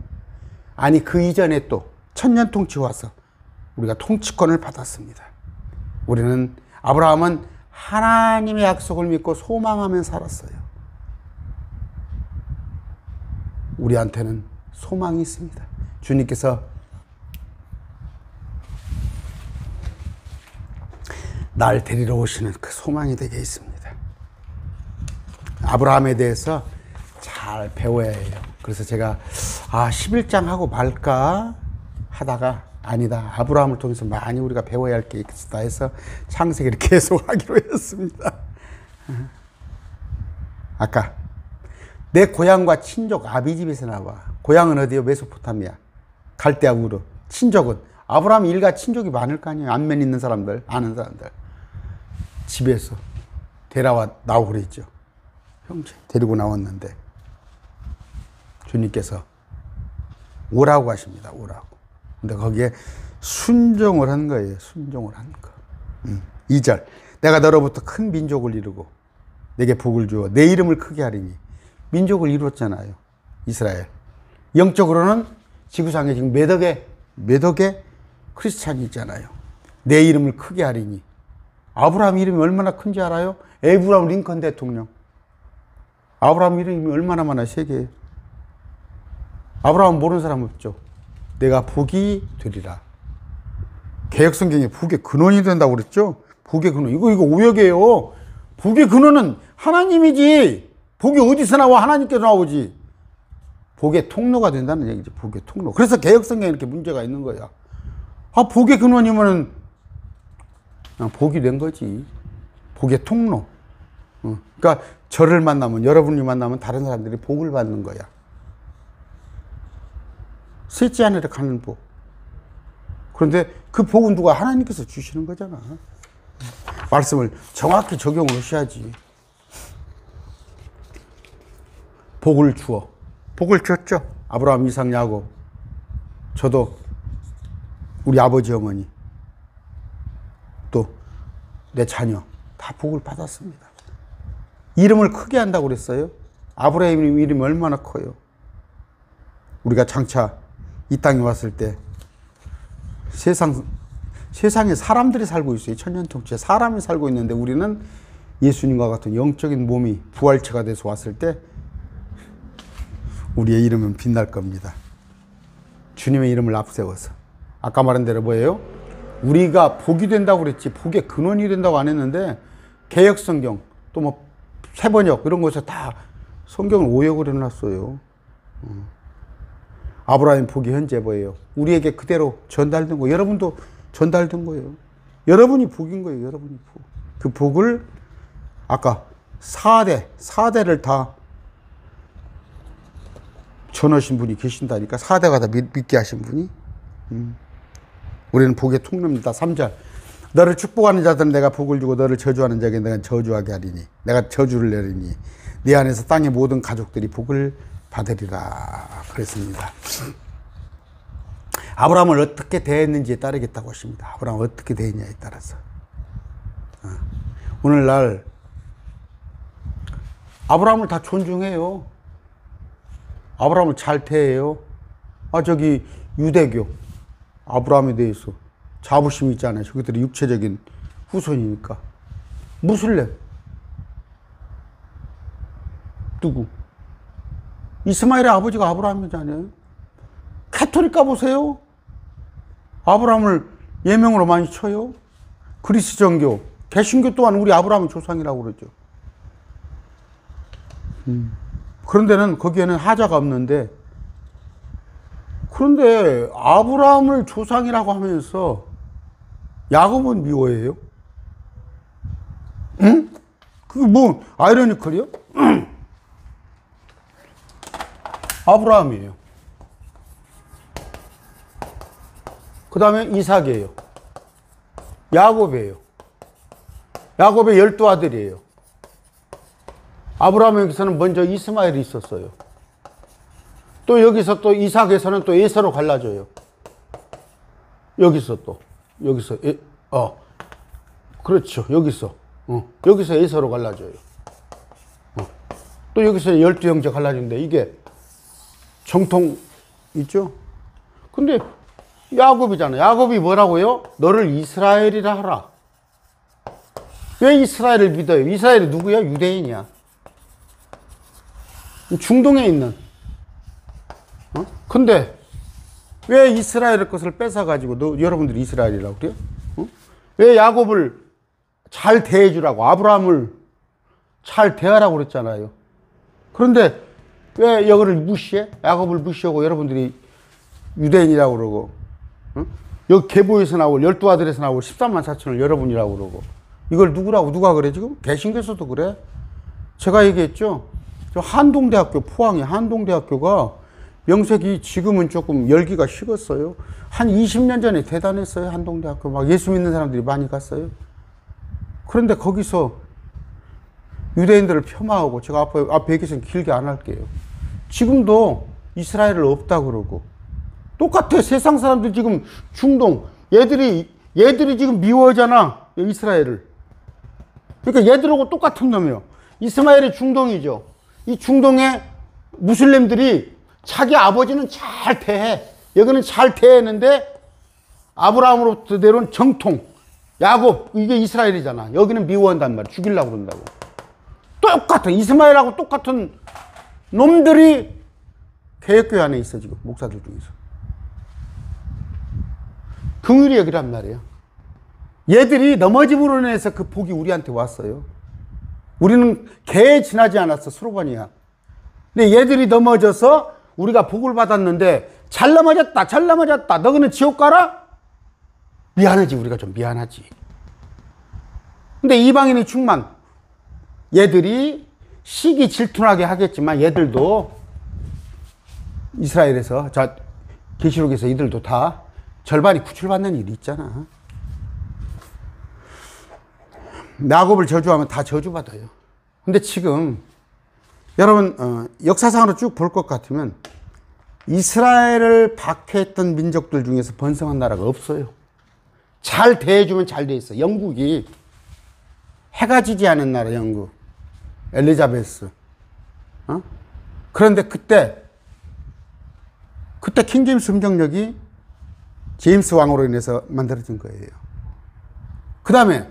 [SPEAKER 1] 아니 그 이전에 또 천년 통치 와서 우리가 통치권을 받았습니다. 우리는, 아브라함은 하나님의 약속을 믿고 소망하며 살았어요. 우리한테는 소망이 있습니다. 주님께서 날 데리러 오시는 그 소망이 되게 있습니다. 아브라함에 대해서 잘 배워야 해요. 그래서 제가 11장 하고 말까 하다가 아니다, 아브라함을 통해서 많이 우리가 배워야 할 게 있다 해서 창세기를 계속 하기로 했습니다. 아까 내 고향과 친족 아비집에서 나와. 고향은 어디요? 메소포타미아, 갈대아 우르. 친족은 아브라함 일가 친족이 많을 거 아니에요. 안면 있는 사람들, 아는 사람들. 집에서 데려와 나오고 그랬죠. 형제 데리고 나왔는데 주님께서 오라고 하십니다. 오라고. 근데 거기에 순종을 한 거예요. 순종을 한 거. 2절. 내가 너로부터 큰 민족을 이루고 내게 복을 주어 내 이름을 크게 하리니. 민족을 이루었잖아요. 이스라엘. 영적으로는 지구상에 지금 몇 억의 크리스찬이 있잖아요. 내 이름을 크게 하리니. 아브라함 이름이 얼마나 큰지 알아요? 에이브라함 링컨 대통령. 아브라함 이름이 얼마나 많아, 세계에. 아브라함 모르는 사람 없죠. 내가 복이 되리라. 개혁성경에 복의 근원이 된다고 그랬죠? 복의 근원. 이거 오역이에요. 복의 근원은 하나님이지. 복이 어디서 나와? 하나님께서 나오지. 복의 통로가 된다는 얘기죠. 복의 통로. 그래서 개혁성경에 이렇게 문제가 있는 거야. 복의 근원이면은 복이 된 거지. 복의 통로. 그러니까 저를 만나면, 여러분이 만나면 다른 사람들이 복을 받는 거야. 셋째 하늘에 가는 복. 그런데 그 복은 누가? 하나님께서 주시는 거잖아. 말씀을 정확히 적용을 하셔야지. 복을 주어. 복을 줬죠. 아브라함, 이삭, 야곱. 저도 우리 아버지, 어머니, 또 내 자녀 다 복을 받았습니다. 이름을 크게 한다고 그랬어요. 아브라함 이름이 얼마나 커요. 우리가 장차 이 땅에 왔을 때 세상에 사람들이 살고 있어요. 천년통치에 사람이 살고 있는데 우리는 예수님과 같은 영적인 몸이 부활체가 돼서 왔을 때 우리의 이름은 빛날 겁니다. 주님의 이름을 앞세워서. 아까 말한 대로 뭐예요? 우리가 복이 된다고 그랬지 복의 근원이 된다고 안 했는데, 개혁성경 또 뭐 세번역 이런 곳에 다 성경을 오역을 해놨어요. 아브라함 복이 현재 뭐예요? 우리에게 그대로 전달된 거. 여러분도 전달된 거예요. 여러분이 복인 거예요. 여러분이 복. 그 복을 아까 4대를 다 전하신 분이 계신다니까. 4대가 다 믿게 하신 분이. 우리는 복의 통로입니다. 3절. 너를 축복하는 자들은 내가 복을 주고 너를 저주하는 자에게 내가 저주하게 하리니. 내가 저주를 내리니 네 안에서 땅의 모든 가족들이 복을 받으리라 그랬습니다. 아브라함을 어떻게 대했는지에 따르겠다고 하십니다. 아브라함을 어떻게 대했냐에 따라서. 오늘날 아브라함을 다 존중해요. 아브라함을 잘 대해요. 저기 유대교 아브라함에 대해서 자부심이 있잖아요. 저기들이 육체적인 후손이니까. 무슬림 누구? 이스마엘의 아버지가 아브라함이잖아요. 카톨릭 가보세요. 아브라함을 예명으로 많이 쳐요. 그리스정교, 개신교 또한 우리 아브라함의 조상이라고 그러죠. 그런데는 거기에는 하자가 없는데, 그런데 아브라함을 조상이라고 하면서 야곱은 미워해요? 응? 그게 뭐 아이러니컬이요? 아브라함이에요. 그 다음에 이삭이에요. 야곱이에요. 야곱의 12아들이에요. 아브라함에게서는 먼저 이스마엘이 있었어요. 또 여기서 또 이삭에서는 또 에서로 갈라져요. 여기서 그렇죠. 여기서 에서로 갈라져요. 또 여기서 12형제 갈라지는데 이게 정통 있죠? 근데 야곱이잖아. 야곱이 뭐라고요? 너를 이스라엘이라 하라. 왜 이스라엘을 믿어요? 이스라엘이 누구야? 유대인이야. 중동에 있는. 근데 왜 이스라엘의 것을 뺏어가지고 여러분들이 이스라엘이라고 그래요? 왜 야곱을 잘 대해주라고, 아브라함을 잘 대하라고 그랬잖아요. 그런데 왜 여기를 무시해? 야곱을 무시하고 여러분들이 유대인이라고 그러고, 여기 계보에서 나올 12아들에서 나올 13만 4천을 여러분이라고 그러고, 이걸 누가 그래 지금? 개신교에서도 그래. 제가 얘기했죠. 저 한동대학교, 포항의 한동대학교가 명색이 지금은 조금 열기가 식었어요. 한 20년 전에 대단했어요. 한동대학교. 막 예수 믿는 사람들이 많이 갔어요. 그런데 거기서 유대인들을 폄하하고, 제가 앞에 얘기해서 길게 안 할게요. 지금도 이스라엘을 없다 그러고, 똑같아. 세상 사람들 지금 중동, 얘들이 지금 미워하잖아. 이스라엘을. 그러니까 얘들하고 똑같은 놈이요. 이스마엘이 중동이죠. 이 중동의 무슬림들이 자기 아버지는 잘 대해. 여기는 잘 대했는데 아브라함으로부터 내려온 정통 야곱, 이게 이스라엘이잖아. 여기는 미워한단 말이야. 죽이려고 그런다고. 똑같은 이스마엘하고 똑같은 놈들이 개혁교회 안에 있어. 지금 목사들 중에서 긍휼이 여기란 말이에요. 얘들이 넘어짐으로 인해서 그 복이 우리한테 왔어요. 우리는 개에 지나지 않았어. 수로반이야. 근데 얘들이 넘어져서 우리가 복을 받았는데, 잘 넘어졌다. 너희는 지옥 가라? 미안하지. 우리가 좀 미안하지. 근데 이방인의 충만, 얘들이 시기 질투나게 하겠지만 얘들도 이스라엘에서, 계시록에서 이들도 다 절반이 구출받는 일이 있잖아. 야곱을 저주하면 다 저주받아요. 근데 지금 여러분 역사상으로 쭉 볼 것 같으면 이스라엘을 박해했던 민족들 중에서 번성한 나라가 없어요. 잘 대해주면 잘 돼 있어. 영국이 해가 지지 않은 나라, 영국 엘리자베스. 그런데 그때 킹제임스 흥정력이 제임스 왕으로 인해서 만들어진 거예요. 그 다음에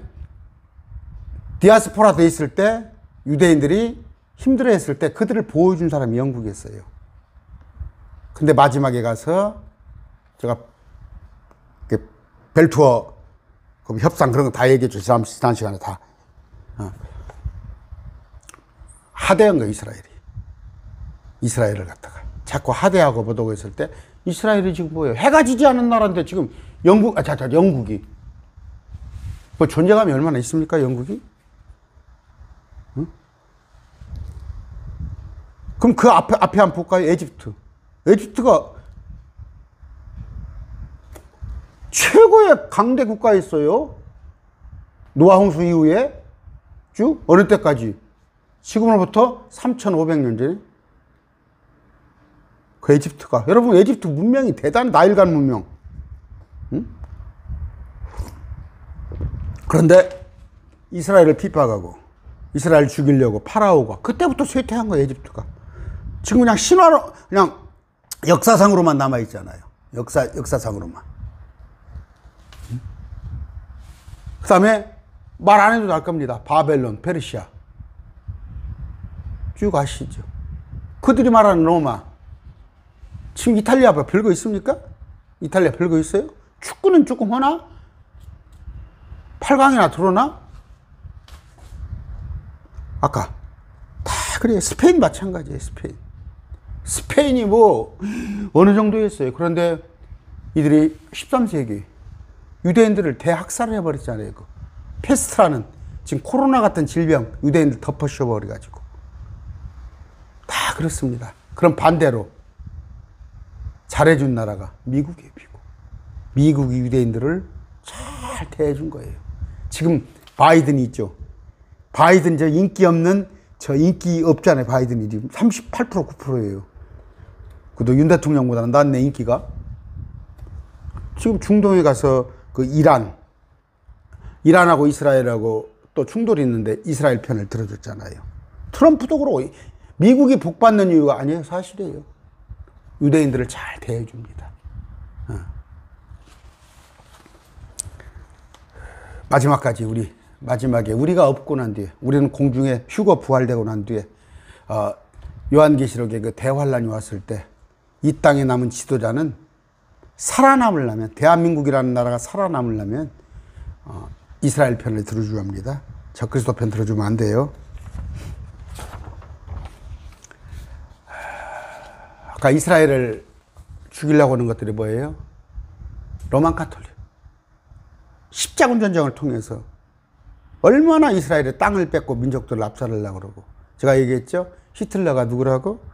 [SPEAKER 1] 디아스포라 돼 있을 때 유대인들이 힘들어 했을 때 그들을 보호해준 사람이 영국이었어요. 근데 마지막에 가서 제가 벨투어 협상 그런 거 다 얘기했죠. 지난 시간에 다. 하대한 거예요, 이스라엘을 갖다가. 자꾸 하대하고 보도고 했을 때 이스라엘이 지금 뭐예요? 해가 지지 않은 나라인데 지금 영국이. 뭐 존재감이 얼마나 있습니까, 영국이? 응? 그럼 그 앞에 한번 볼까요? 에집트가 최고의 강대 국가였어요. 노아 홍수 이후에 쭉 어느 때까지? 지금으로부터 3,500년 전에. 그 에집트가, 여러분 에집트 문명이 대단히 나일간 문명. 응? 그런데 이스라엘을 핍박하고 이스라엘 죽이려고 파라오가 그때부터 쇠퇴한 거예요, 에집트가. 지금 그냥 신화로, 그냥 역사상으로만 남아있잖아요. 역사상으로만. 응? 그 다음에 말 안 해도 알 겁니다. 바벨론, 페르시아. 쭉 아시죠? 그들이 말하는 로마. 지금 이탈리아 별거 있습니까? 이탈리아 별거 있어요? 축구는 조금 하나? 8강이나 들어오나? 아까 다 그래요. 스페인 마찬가지예요. 스페인이 뭐 어느 정도였어요. 그런데 이들이 13세기 유대인들을 대학살을 해버렸잖아요. 그 페스트라는 지금 코로나 같은 질병 유대인들 덮어씌워버려가지고 다 그렇습니다. 그럼 반대로 잘해준 나라가 미국이에요. 미국이 유대인들을 잘 대해준 거예요. 지금 바이든이 있죠. 바이든 저 인기 없는 저 인기 없잖아요. 바이든이 지금 38% 9%예요. 그도 윤 대통령보다는 낫네 인기가. 지금 중동에 가서 그 이란하고 이스라엘하고 또 충돌이 있는데 이스라엘 편을 들어줬잖아요. 트럼프도 그러고 미국이 복받는 이유가 아니에요. 사실이에요. 유대인들을 잘 대해줍니다. 마지막에 우리가 없고 난 뒤에 우리는 공중에 휴거 부활되고 난 뒤에 요한계시록에 그 대환란이 왔을 때 이 땅에 남은 지도자는 살아남으려면 대한민국이라는 나라가 살아남으려면 이스라엘 편을 들어줘야 합니다. 적그리스도 편 들어주면 안 돼요. 아까 이스라엘을 죽이려고 하는 것들이 뭐예요? 로만 가톨릭. 십자군 전쟁을 통해서 얼마나 이스라엘의 땅을 뺏고 민족들을 압살하려고 그러고. 제가 얘기했죠? 히틀러가 누구라고?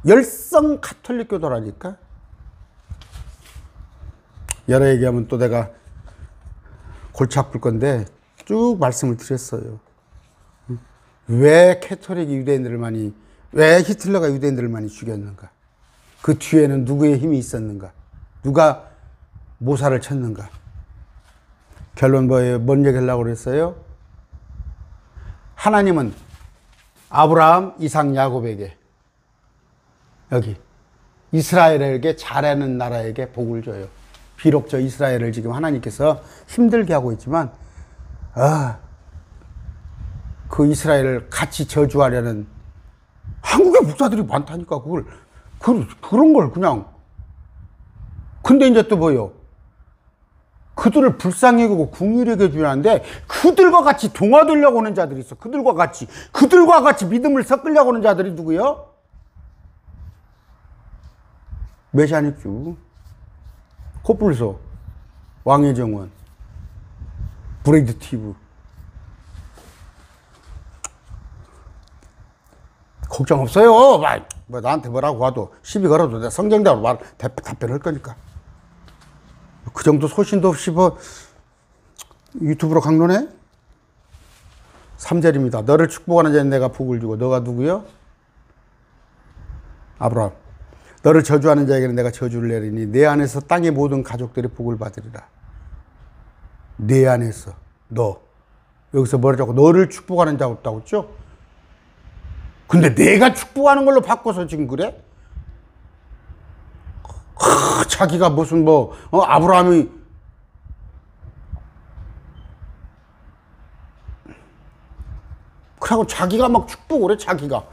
[SPEAKER 1] 열성 가톨릭 교도라니까. 여러 얘기하면 또 내가 골치 아플 건데 쭉 말씀을 드렸어요. 왜 캐톨릭이 유대인들을 왜 히틀러가 유대인들을 많이 죽였는가? 그 뒤에는 누구의 힘이 있었는가? 누가 모사를 쳤는가? 결론 뭐예요? 뭔 얘기 하려고 그랬어요? 하나님은 아브라함, 이삭, 야곱에게 여기 이스라엘에게 잘하는 나라에게 복을 줘요. 비록 저 이스라엘을 지금 하나님께서 힘들게 하고 있지만 그 이스라엘을 같이 저주하려는 한국의 목사들이 많다니까. 그런 걸 그냥. 근데 이제 또 뭐요? 그들을 불쌍히 여기고 궁휼히 여겨주는데 그들과 같이 동화되려고 하는 자들이 있어. 그들과 같이 믿음을 섞으려고 하는 자들이 누구요? 메시아닉주, 코뿔소, 왕의 정원, 브레이드 티브. 걱정 없어요. 뭐 나한테 뭐라고 하도 시비 걸어도 내가 성경대로 답변할 거니까. 그 정도 소신도 없이 유튜브로 강론해? 3절입니다. 너를 축복하는 자는 내가 복을 주고. 너가 누구요? 아브라함. 너를 저주하는 자에게는 내가 저주를 내리니 내 안에서 땅의 모든 가족들이 복을 받으리라. 내 안에서 너. 여기서 뭐라고? 너를 축복하는 자가 없다고 했죠? 근데 내가 축복하는 걸로 바꿔서 지금 그래? 자기가 무슨 아브라함이 그러고 자기가 막 축복을 해. 자기가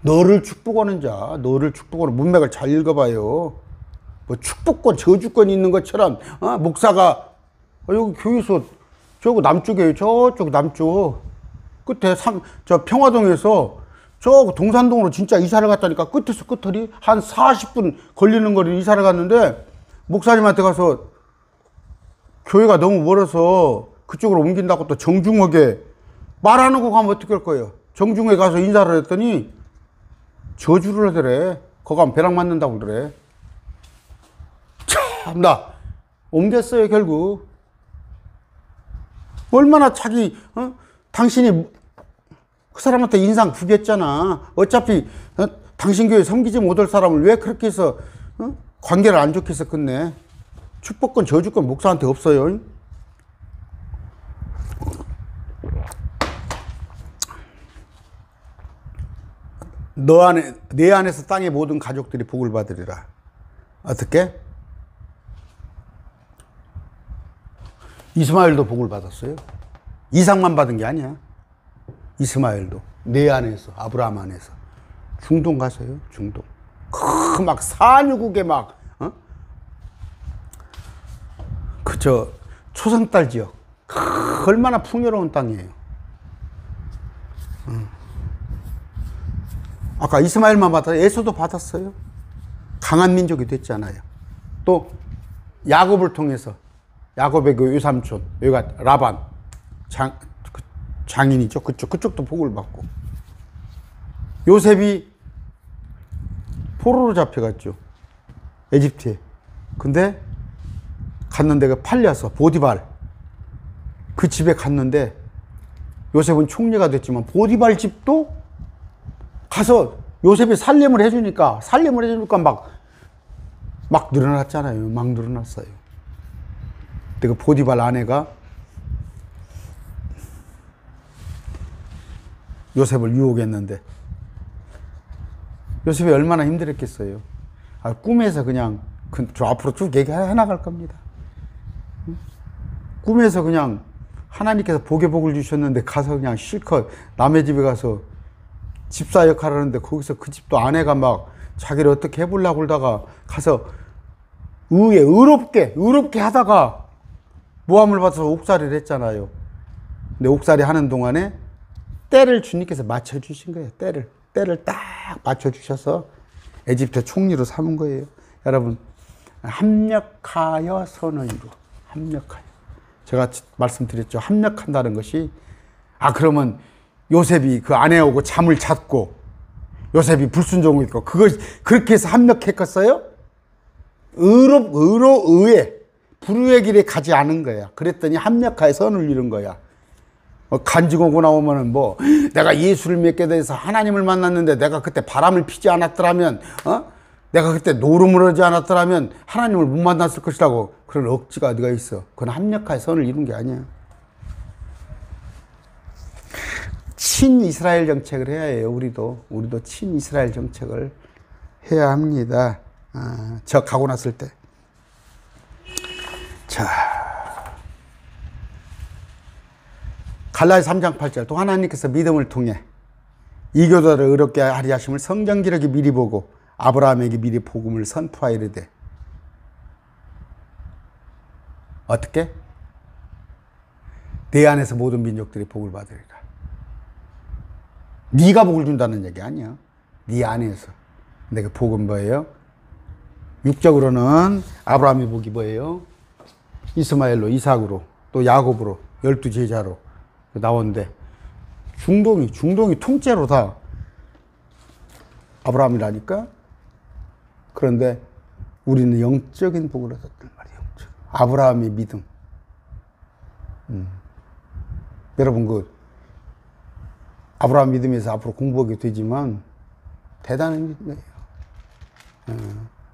[SPEAKER 1] 너를 축복하는 자, 너를 축복하는 문맥을 잘 읽어봐요. 뭐 축복권, 저주권 있는 것처럼 목사가 여기 교회에서 저거 남쪽에 저쪽 남쪽 끝에 저 평화동에서 저 동산동으로 진짜 이사를 갔다니까. 끝에서 끝털이 한 40분 걸리는 거리 이사를 갔는데 목사님한테 가서 교회가 너무 멀어서 그쪽으로 옮긴다고 또 정중하게 말 안 하고 가면 어떻게 할 거예요? 정중하게 가서 인사를 했더니 저주를 하더래. 거기 가면 벼락 맞는다고 그래. 참나 옮겼어요 결국. 얼마나 당신이 그 사람한테 인상 구겼잖아. 어차피 당신 교회 섬기지 못할 사람을 왜 그렇게 해서 관계를 안 좋게 해서 끝내. 축복권 저주권 목사한테 없어요. 내 안에서 땅의 모든 가족들이 복을 받으리라. 어떻게? 이스마엘도 복을 받았어요. 이삭만 받은 게 아니야. 이스마엘도 내 안에서, 아브라함 안에서. 중동 가세요. 중동. 막 산유국에 초상딸 지역. 얼마나 풍요로운 땅이에요. 아까 이스마엘만 받았어요. 에서도 받았어요. 강한 민족이 됐잖아요. 또 야곱을 통해서 야곱의 그 외삼촌 여기가 라반 장인이죠. 그쪽도 복을 받고 요셉이 포로로 잡혀갔죠. 에집트에. 근데 갔는데 그 팔려서 보디발 그 집에 갔는데 요셉은 총리가 됐지만 보디발 집도 가서 요셉이 살림을 해주니까 막 늘어났잖아요. 막 늘어났어요. 근데 그 보디발 아내가 요셉을 유혹했는데 요셉이 얼마나 힘들었겠어요. 꿈에서 그냥 저 앞으로 쭉 얘기해 나갈 겁니다. 꿈에서 그냥 하나님께서 복의 복을 주셨는데 가서 그냥 실컷 남의 집에 가서 집사 역할을 하는데 거기서 그 집도 아내가 막 자기를 어떻게 해보려고 그러다가 가서 의롭게 하다가 모함을 받아서 옥살이를 했잖아요. 근데 옥살이 하는 동안에 때를 주님께서 맞춰주신 거예요. 때를 딱 맞춰주셔서 에집트 총리로 삼은 거예요. 여러분, 합력하여 선을 이루어. 합력하여. 제가 말씀드렸죠. 합력한다는 것이, 그러면 요셉이 그 아내하고 잠을 잤고, 요셉이 불순종을 했고, 그렇게 해서 합력했겠어요? 의에, 불의의 길에 가지 않은 거야. 그랬더니 합력하여 선을 이룬 거야. 간증하고 나오면은 내가 예수를 믿게 돼서 하나님을 만났는데 내가 그때 바람을 피지 않았더라면, 내가 그때 노름을 하지 않았더라면 하나님을 못 만났을 것이라고 그런 억지가 어디가 있어. 그건 합력하여 선을 이룬 게 아니야. 친이스라엘 정책을 해야 해요. 우리도 친이스라엘 정책을 해야 합니다. 저 가고 났을 때. 자, 갈라디아 3장 8절 또 하나님께서 믿음을 통해 이교도를 의롭게 하리 하심을 성경 기록이 미리 보고 아브라함에게 미리 복음을 선포하이르되 어떻게? 내 안에서 모든 민족들이 복을 받으리라. 네가 복을 준다는 얘기 아니야. 네 안에서. 근데 그 복은 뭐예요? 육적으로는 아브라함의 복이 뭐예요? 이스마엘로, 이삭으로, 또 야곱으로, 12제자로 나오는데 중동이 통째로 다 아브라함이라니까. 그런데 우리는 영적인 복을 얻었단 말이에요. 아브라함의 믿음. 여러분 아브라함 믿음에서 앞으로 공부하게 되지만 대단한 믿음이에요.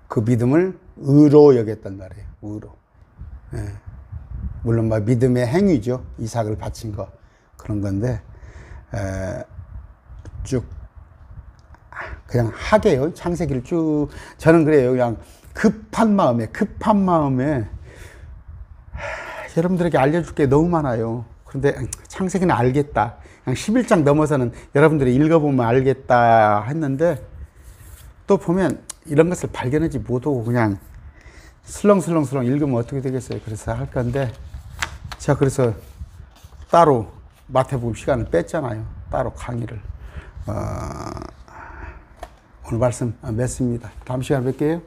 [SPEAKER 1] 그 믿음을 의로 여겼단 말이에요. 의로. 물론 믿음의 행위죠. 이삭을 바친 거 그런 건데 쭉 그냥 하게요. 창세기를 쭉 저는 그래요. 그냥 급한 마음에 여러분들에게 알려줄 게 너무 많아요. 그런데 창세기는 알겠다. 그냥 11장 넘어서는 여러분들이 읽어보면 알겠다 했는데 또 보면 이런 것을 발견하지 못하고 그냥 슬렁슬렁 읽으면 어떻게 되겠어요. 그래서 할 건데 제가 그래서 따로 마태복음 시간을 뺐잖아요. 따로 강의를. 오늘 말씀 맺습니다. 다음 시간에 뵐게요.